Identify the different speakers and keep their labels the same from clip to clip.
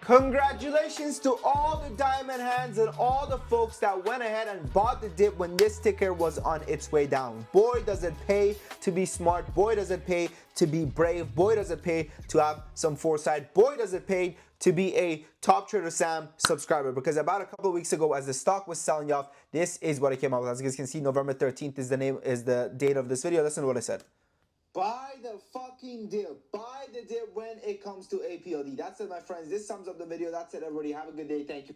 Speaker 1: Congratulations to all the diamond hands and all the folks that went ahead and bought the dip when this ticker was on its way down. Boy, does it pay to be smart. Boy, does it pay to be brave. Boy, does it pay to have some foresight. Boy, does it pay to be a Top Trader Sam subscriber, because about a couple of weeks ago, as the stock was selling off, this is what I came up with. As you guys can see, November 13th is the date of this video. Listen to what I said. Buy the fucking dip. Buy the dip when it comes to Apld. That's it, my friends. This sums up the video. That's it, everybody. Have a good day. Thank you.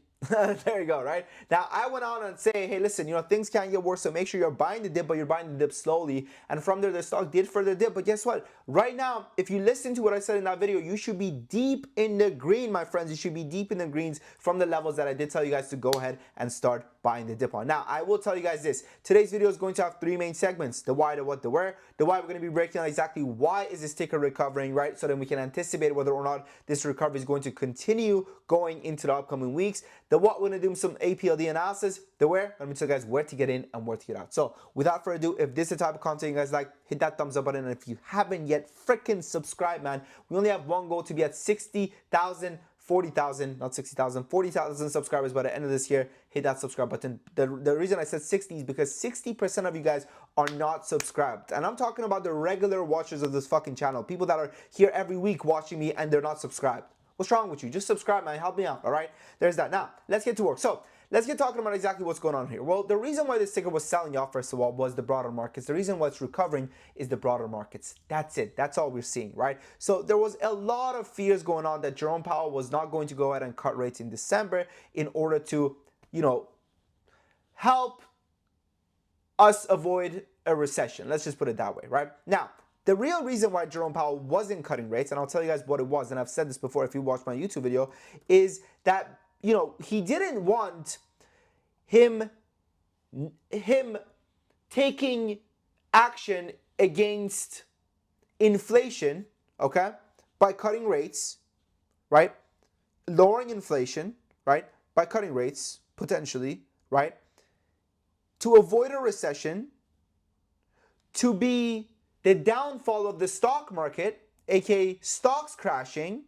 Speaker 1: There you go, right? Now, I went on and say, hey, listen, things can get worse, so make sure you're buying the dip, but you're buying the dip slowly. And from there, the stock did further dip. But guess what? Right now, if you listen to what I said in that video, you should be deep in the green, my friends. You should be deep in the greens from the levels that I did tell you guys to go ahead and start buying the dip on. Now, I will tell you guys this. Today's video is going to have three main segments: the why, the what, the where. The why, we're going to be breaking down exactly why is this ticker recovering, right? So then we can anticipate whether or not this recovery is going to continue going into the upcoming weeks. The what, we're going to do some Apld analysis. The where, let me tell you guys where to get in and where to get out. So without further ado, if this is the type of content you guys like, hit that thumbs up button. And if you haven't yet, freaking subscribe, man. We only have one goal: to be at 60,000 40,000, not 60,000, 40,000 subscribers by the end of this year. Hit that subscribe button. The reason I said 60 is because 60% of you guys are not subscribed. And I'm talking about the regular watchers of this fucking channel. People that are here every week watching me and they're not subscribed. What's wrong with you? Just subscribe, man. Help me out, all right? There's that. Now, let's get to work. So, let's get talking about exactly what's going on here. Well, the reason why this ticker was selling off, first of all, was the broader markets. The reason why it's recovering is the broader markets. That's it. That's all we're seeing, right? So there was a lot of fears going on that Jerome Powell was not going to go ahead and cut rates in December in order to, help us avoid a recession. Let's just put it that way, right? Now, the real reason why Jerome Powell wasn't cutting rates, and I'll tell you guys what it was, and I've said this before if you watched my YouTube video, is that he didn't want him taking action against inflation, okay, by cutting rates, right? Lowering inflation, right? By cutting rates, potentially, right? To avoid a recession, to be the downfall of the stock market, aka stocks crashing,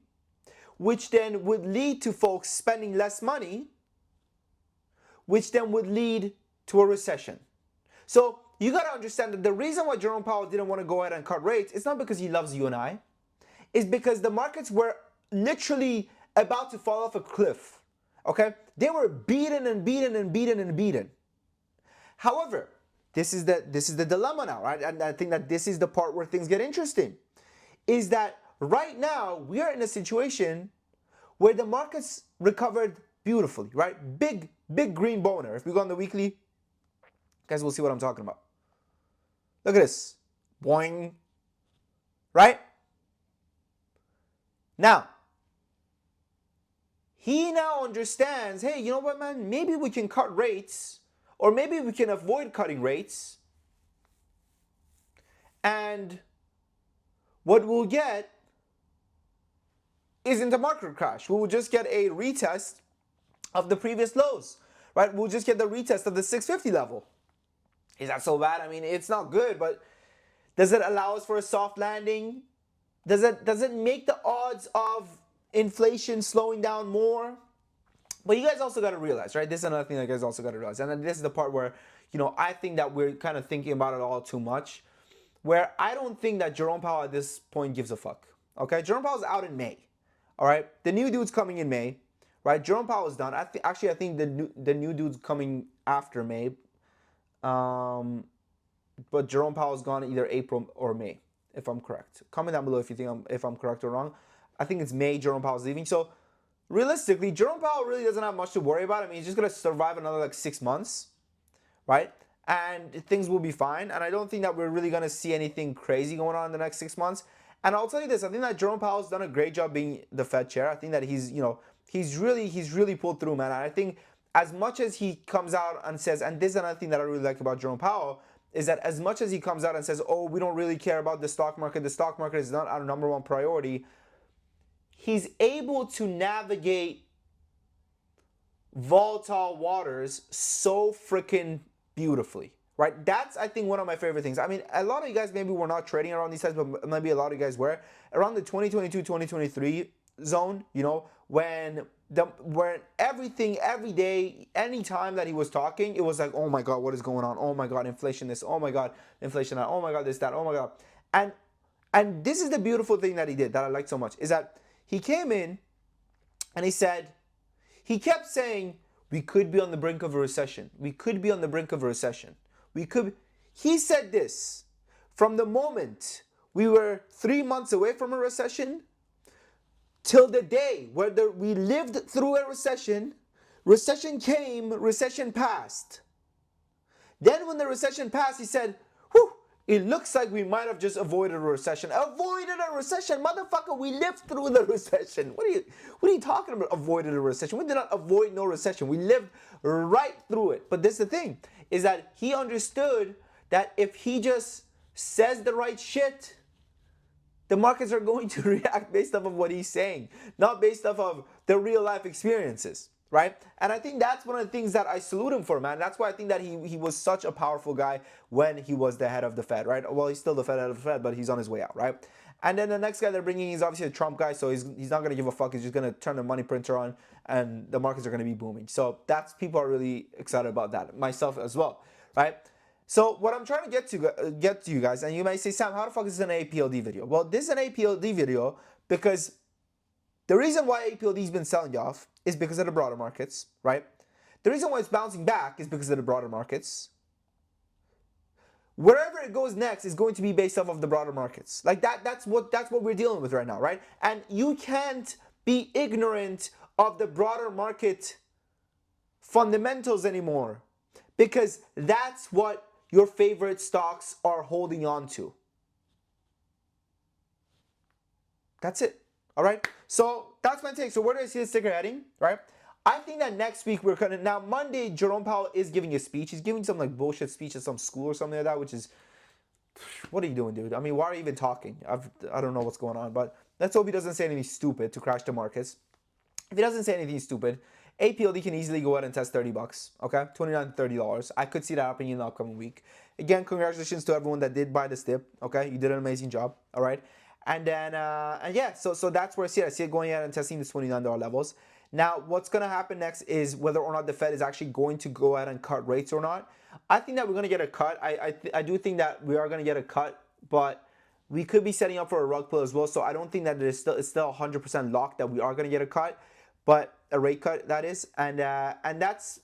Speaker 1: which then would lead to folks spending less money, which then would lead to a recession. So you got to understand that the reason why Jerome Powell didn't want to go ahead and cut rates is not because he loves you and I. It's because the markets were literally about to fall off a cliff. Okay? They were beaten and beaten and beaten and beaten. However, this is the dilemma now, right? And I think that this is the part where things get interesting. Is that right now we are in a situation where the markets recovered beautifully, right? Big green boner. If we go on the weekly, guys, we'll see what I'm talking about. Look at this. Boing. Right? Now, he now understands, hey, you know what, man? Maybe we can cut rates, or maybe we can avoid cutting rates. And what we'll get isn't a market crash. We will just get a retest of the previous lows, right? We'll just get the retest of the 650 level. Is that so bad? I mean, it's not good, but does it allow us for a soft landing? Does it make the odds of inflation slowing down more? But you guys also got to realize, right? This is another thing that you guys also got to realize. And then this is the part where, I think that we're kind of thinking about it all too much, where I don't think that Jerome Powell at this point gives a fuck. Okay? Jerome Powell's out in May. All right? The new dude's coming in May, right? Jerome Powell's done. I think the new dude's coming after May. But Jerome Powell's gone either April or May, if I'm correct. Comment down below if you think if I'm correct or wrong. I think it's May Jerome Powell's leaving. So realistically, Jerome Powell really doesn't have much to worry about. I mean, he's just going to survive another 6 months, right? And things will be fine. And I don't think that we're really going to see anything crazy going on in the next 6 months. And I'll tell you this, I think that Jerome Powell's done a great job being the Fed chair. I think that he's really pulled through, man. And I think as much as he comes out and says, and this is another thing that I really like about Jerome Powell, is that as much as he comes out and says, oh, we don't really care about the stock market is not our number one priority, he's able to navigate volatile waters so freaking beautifully, right? That's, I think, one of my favorite things. I mean, a lot of you guys maybe were not trading around these times, but maybe a lot of you guys were. Around the 2022, 2023 zone, when everything every day, any time that he was talking, it was like, oh my god, what is going on? Oh my god, inflation this, oh my god, inflation that, oh my god, this, that, oh my god. And and this is the beautiful thing that he did that I like so much, is that he came in and he kept saying, we could be on the brink of a recession. We could be on the brink of a recession. He said this from the moment we were 3 months away from a recession till the day where we lived through a recession. Recession came, recession passed. Then when the recession passed, he said, whew, it looks like we might have just avoided a recession. Avoided a recession? Motherfucker, we lived through the recession. What are you talking about, avoided a recession? We did not avoid no recession. We lived right through it. But this is the thing, is that he understood that if he just says the right shit, the markets are going to react based off of what he's saying, not based off of the real life experiences, right? And I think that's one of the things that I salute him for, man. That's why I think that he was such a powerful guy when he was the head of the Fed, right? Well, he's still the head of the Fed, but he's on his way out, right? And then the next guy they're bringing is obviously a Trump guy, so he's not going to give a fuck. He's just going to turn the money printer on, and the markets are going to be booming. So people are really excited about that, myself as well, right? So what I'm trying to get to you guys, and you may say, Sam, how the fuck is this an APLD video? Well, this is an APLD video because the reason why APLD has been selling off is because of the broader markets, right? The reason why it's bouncing back is because of the broader markets. Wherever it goes next is going to be based off of the broader markets. Like that's what we're dealing with right now, right? And you can't be ignorant of the broader market fundamentals anymore, because that's what your favorite stocks are holding on to. That's it. All right. So that's my take. So where do I see this ticker heading? Right. I think that next week we're gonna, now Monday Jerome Powell is giving a speech. He's giving some like bullshit speech at some school or something like that, which is, what are you doing, dude? I mean, why are you even talking? I don't know what's going on, but let's hope he doesn't say anything stupid to crash the markets. If he doesn't say anything stupid, APLD can easily go ahead and test $30, okay? $29 to $30. I could see that happening in the upcoming week. Again, congratulations to everyone that did buy this dip, okay? You did an amazing job, all right? And then, and yeah, so that's where I see it. I see it going ahead and testing the $29 levels. Now, what's going to happen next is whether or not the Fed is actually going to go ahead and cut rates or not. I think that we're going to get a cut. I do think that we are going to get a cut, but we could be setting up for a rug pull as well. So I don't think that it's still 100% locked that we are going to get a cut, but a rate cut, that is. And that's,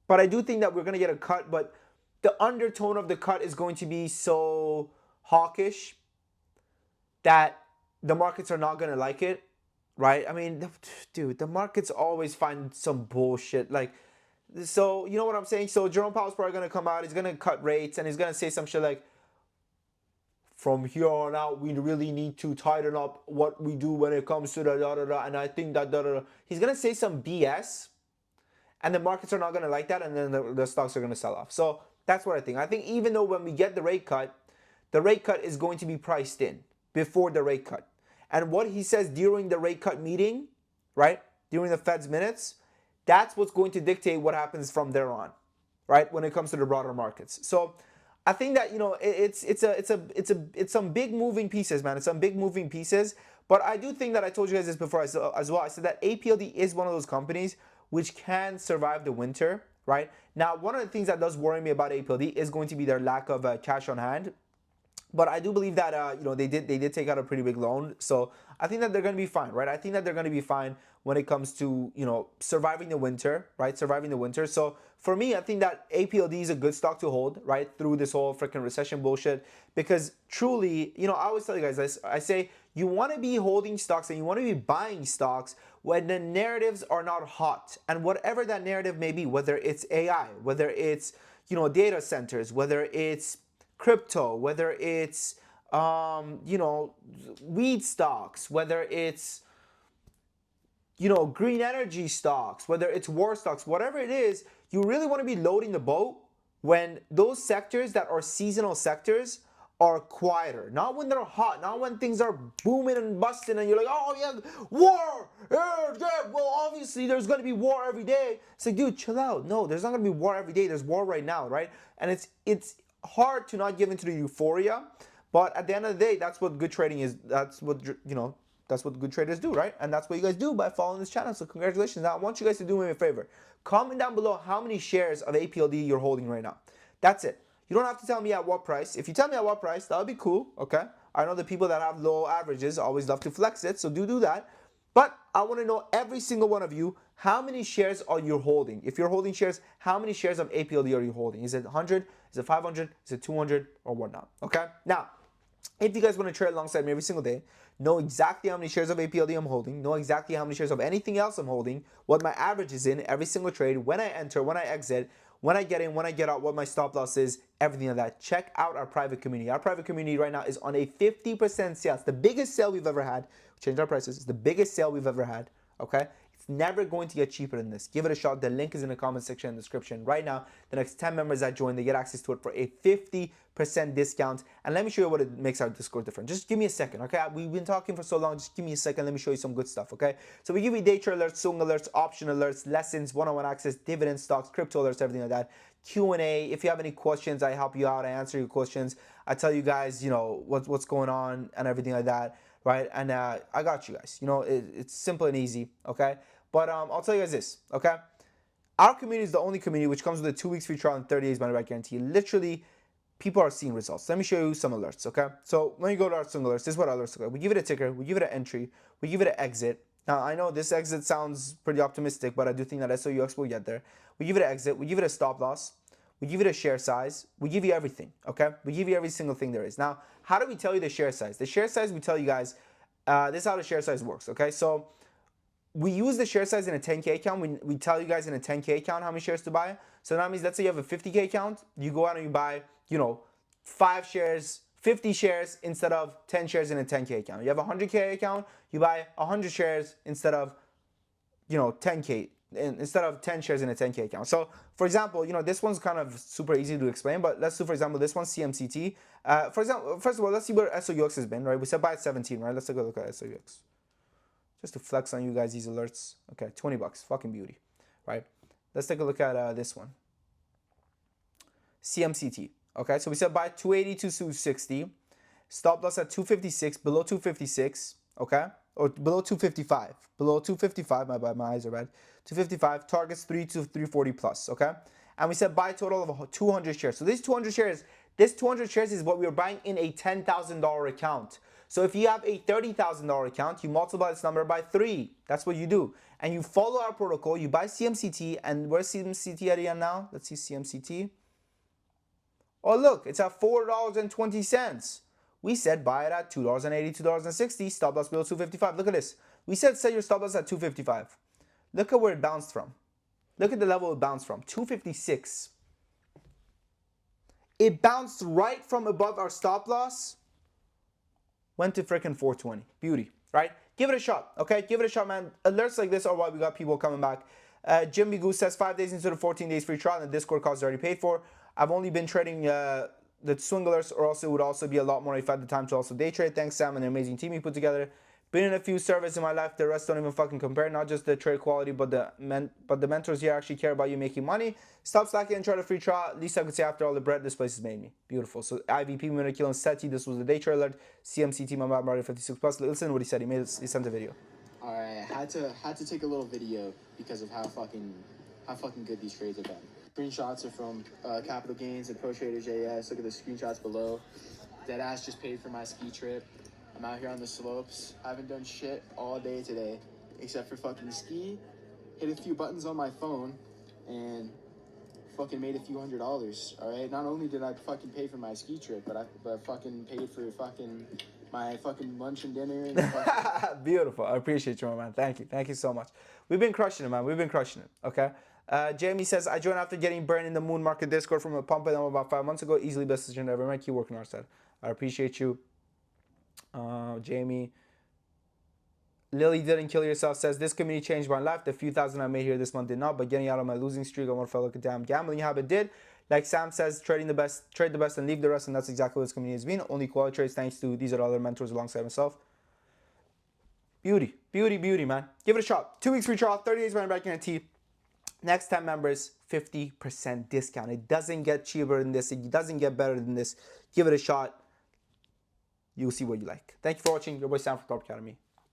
Speaker 1: but I do think that we're going to get a cut, but the undertone of the cut is going to be so hawkish that the markets are not going to like it, right? I mean, dude, the markets always find some bullshit. Like, so you know what I'm saying? So Jerome Powell's probably going to come out, he's going to cut rates, and he's going to say some shit like, from here on out, we really need to tighten up what we do when it comes to the da-da-da, and I think that da-da-da. He's going to say some BS, and the markets are not going to like that, and then the stocks are going to sell off. So that's what I think. I think even though when we get the rate cut is going to be priced in before the rate cut. And what he says during the rate cut meeting, right, during the Fed's minutes, that's what's going to dictate what happens from there on, right, when it comes to the broader markets. So I think that, you know, it's some big moving pieces, man. It's some big moving pieces. But I do think that I told you guys this before as well. I said that APLD is one of those companies which can survive the winter, right? Now, one of the things that does worry me about APLD is going to be their lack of cash on hand. But I do believe that you know, they did take out a pretty big loan, so I think that they're going to be fine, right? I think that they're going to be fine when it comes to, you know, surviving the winter, right? Surviving the winter. So for me, I think that APLD is a good stock to hold, right, through this whole freaking recession bullshit. Because truly, you know, I always tell you guys this. I say you want to be holding stocks and you want to be buying stocks when the narratives are not hot, and whatever that narrative may be, whether it's AI, whether it's, you know, data centers, whether it's crypto, whether it's you know, weed stocks, whether it's, you know, green energy stocks, whether it's war stocks, whatever it is, you really want to be loading the boat when those sectors that are seasonal sectors are quieter, not when they're hot, not when things are booming and busting and you're like, oh yeah, war, yeah, well obviously there's going to be war every day. It's like, dude, chill out. No, there's not going to be war every day. There's war right now, right? And it's hard to not give into the euphoria, but at the end of the day, that's what good trading is. That's what, you know, That's what good traders do, right? And that's what you guys do by following this channel. So congratulations. Now I want you guys to do me a favor. Comment down below how many shares of APLD you're holding right now. That's it. You don't have to tell me at what price. If you tell me at what price, that would be cool, okay? I know the people that have low averages always love to flex it, so do that. But I want to know, every single one of you, how many shares are you holding? If you're holding shares, how many shares of APLD are you holding? Is it 100? Is it 500? Is it 200? Or whatnot? Okay? Now, if you guys want to trade alongside me every single day, know exactly how many shares of APLD I'm holding, know exactly how many shares of anything else I'm holding, what my average is in every single trade, when I enter, when I exit, when I get in, when I get out, what my stop loss is, everything like that. Check out our private community. Our private community right now is on a 50% sale. It's the biggest sale we've ever had. We changed our prices. It's the biggest sale we've ever had. Okay? It's never going to get cheaper than this. Give it a shot. The link is in the comment section and description right now. The next 10 members that join, they get access to it for a 50% discount. And let me show you what it makes our Discord different. Just give me a second, okay? We've been talking for so long. Just give me a second. Let me show you some good stuff, okay? So we give you day trade alerts, swing alerts, option alerts, lessons, one-on-one access, dividend stocks, crypto alerts, everything like that. Q&A. If you have any questions, I help you out. I answer your questions. I tell you guys, you know, what's going on and everything like that, right? And I got you guys. You know, it's simple and easy, okay? But I'll tell you guys this, okay? Our community is the only community which comes with a 2 weeks free trial and 30 days money back guarantee. Literally, people are seeing results. Let me show you some alerts, okay? So when you go to our some alerts, this is what alerts look like. We give it a ticker, we give it an entry, we give it an exit. Now, I know this exit sounds pretty optimistic, but I do think that SOUX will get there. We give it an exit, we give it a stop loss, we give it a share size, we give you everything, okay? We give you every single thing there is. Now, how do we tell you the share size? The share size, we tell you guys, this is how the share size works, okay? So we use the share size in a 10K account. We tell you guys in a 10K account how many shares to buy. So that means, let's say you have a 50K account, you go out and you buy, you know, 5 shares, 50 shares instead of 10 shares in a 10K account. You have a 100K account, you buy 100 shares instead of, you know, 10K, instead of 10 shares in a 10K account. So for example, you know, this one's kind of super easy to explain, but let's do, for example, this one, CMCT. For example, first of all, let's see where SOUX has been, right? We said buy at 17, right? Let's take a look at SOUX. Just to flex on you guys, these alerts. Okay, 20 bucks, fucking beauty, right? Let's take a look at this one. CMCT, okay? So we said buy 280 to 260. Stop loss at 256, below 256, okay? Or below 255. Below 255, my bad, my eyes are red. 255, targets 3 to 340 plus, okay? And we said buy a total of 200 shares. So these 200 shares, this 200 shares is what we are buying in a $10,000 account. So if you have a $30,000 account, you multiply this number by 3. That's what you do. And you follow our protocol. You buy CMCT. And where's CMCT at the end now? Let's see CMCT. Oh, look. It's at $4.20. We said buy it at $2.80, $2.60. Stop loss below 255. Look at this. We said set your stop loss at 255. Look at where it bounced from. Look at the level it bounced from. 256. It bounced right from above our stop loss. Went to freaking 420. Beauty, right? Give it a shot, okay? Give it a shot, man. Alerts like this are why we got people coming back. Jimmy Goose says 5 days into the 14 days free trial and the Discord cost is already paid for. I've only been trading the swing alerts, or else it would also be a lot more if I had the time to also day trade. Thanks, Sam, and the amazing team you put together. Been in a few servers in my life, the rest don't even fucking compare. Not just the trade quality, but the mentors here actually care about you making money. Stop slacking and try the free trial. At least I could say after all the bread this place has made me. Beautiful. So IVP, Minute Kill, and SETI, this was the day trade alert. CMCT, my Mario 56 plus. Listen to what he said. He sent a video.
Speaker 2: Alright, had to take a little video because of how fucking good these trades have been. Screenshots are from Capital Gains and Pro Trader JS. Look at the screenshots below. Deadass just paid for my ski trip. I'm out here on the slopes. I haven't done shit all day today, except for fucking ski, hit a few buttons on my phone, and fucking made a few $100s, alright? Not only did I fucking pay for my ski trip, but I fucking paid for fucking my fucking lunch and dinner. And
Speaker 1: Beautiful. I appreciate you, my man. Thank you. Thank you so much. We've been crushing it, man. We've been crushing it, okay? Jamie says, I joined after getting burned in the moon market Discord from a pump about 5 months ago. Easily best decision ever made. Keep working on our side. I appreciate you. Jamie. Lily didn't kill yourself says, this community changed my life. The few thousand I made here this month did not, but getting out of my losing streak, I want to feel like a damn gambling habit did. Like Sam says, trade the best and leave the rest, and that's exactly what this community has been. Only quality trades thanks to these are other mentors alongside myself. Beauty, beauty, beauty, man. Give it a shot. 2 weeks free trial, 30 days money back guarantee. Next 10 members, 50% discount. It doesn't get cheaper than this. It doesn't get better than this. Give it a shot. You'll see what you like. Thank you for watching. Your boy Sam from Top Academy.